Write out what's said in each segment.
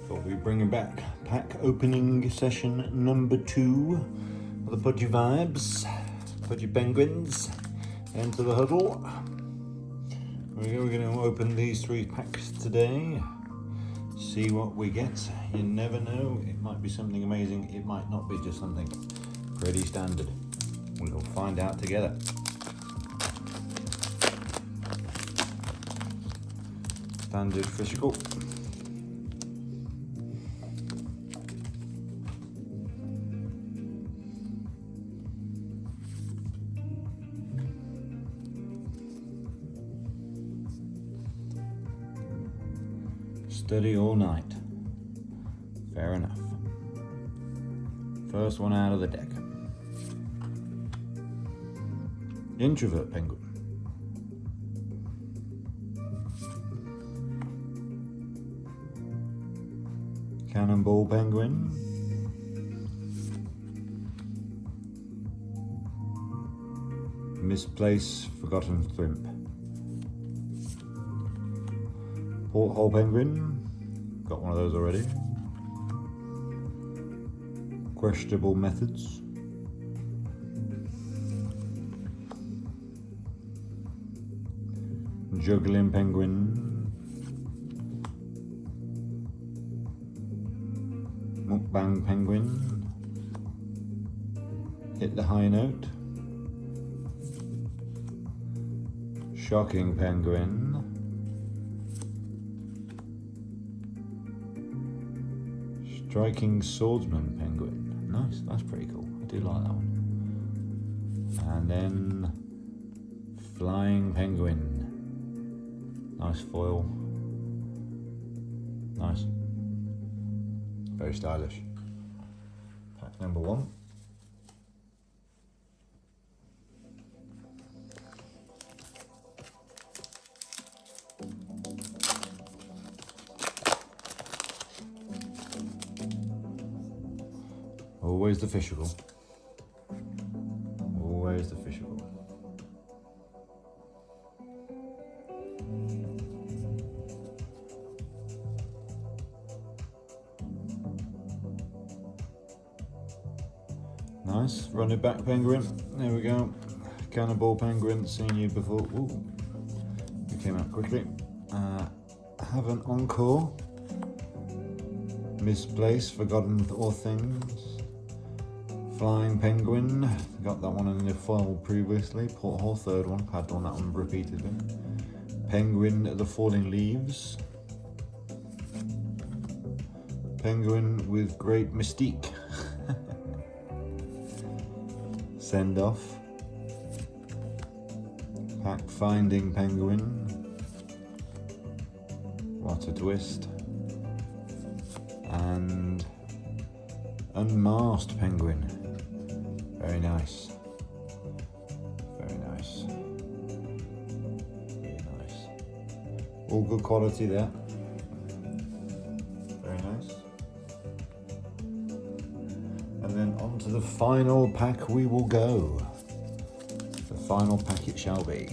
Thought we'd bring it back. Pack opening session number 2 of the Pudgy Vibes. Pudgy Penguins. Enter the huddle. We're going to open these 3 packs today. See what we get. You never know. It might be something amazing. It might not be, just something pretty standard. We'll find out together. Standard physical. Study all night. Fair enough. First one out of the deck. Introvert Penguin. Cannonball Penguin. Misplaced Forgotten Thrimp. Porthole Penguin. Got one of those already. Questionable Methods. Juggling Penguin. Mukbang Penguin. Hit the High Note. Shocking Penguin. Striking Swordsman Penguin. Nice, that's pretty cool. I do like that one. And then Flying Penguin. Nice foil. Nice. Very stylish. Pack number 1. Always the physical. Always the physical. Nice. Run it back Penguin. There we go. Cannonball Penguin. Seen you before. Ooh. You came out quickly. Have an encore. Misplaced Forgotten or Things. Flying Penguin, got that one in the foil previously. Porthole, 3rd one, had on that one repeatedly. Penguin, the Falling Leaves. Penguin with Great Mystique. Send Off. Pack Finding Penguin. What a twist. And Unmasked Penguin. Very nice. Very nice. Very nice. All good quality there. Very nice. And then on to the final pack we will go. The final pack it shall be.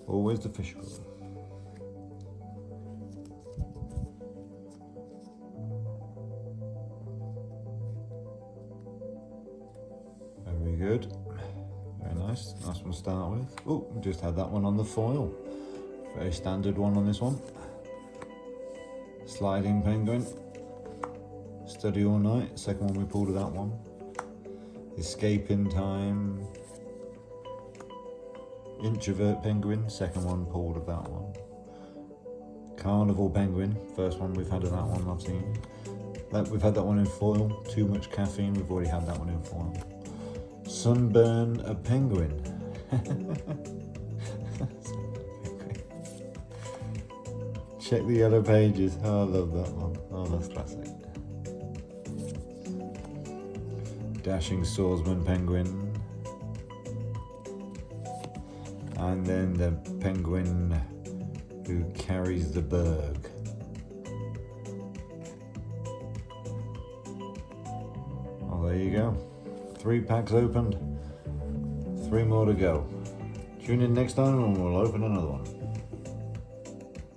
Always the physical. Very good. Very nice. Nice one to start with. Oh, we just had that one on the foil. Very standard one on this one. Sliding Penguin. Study All Night. Second one we pulled of that one. Escape in Time. Introvert Penguin, second one pulled of that one. Carnival Penguin, first one we've had of that one I've seen. We've had that one in foil. Too much caffeine, we've already had that one in foil. Sunburn a Penguin. Check the yellow pages. Oh, I love that one. Oh, that's classic. Dashing Swordsman Penguin. And then the Penguin who carries the berg. Oh, there you go. 3 packs opened, 3 more to go. Tune in next time and we'll open another one.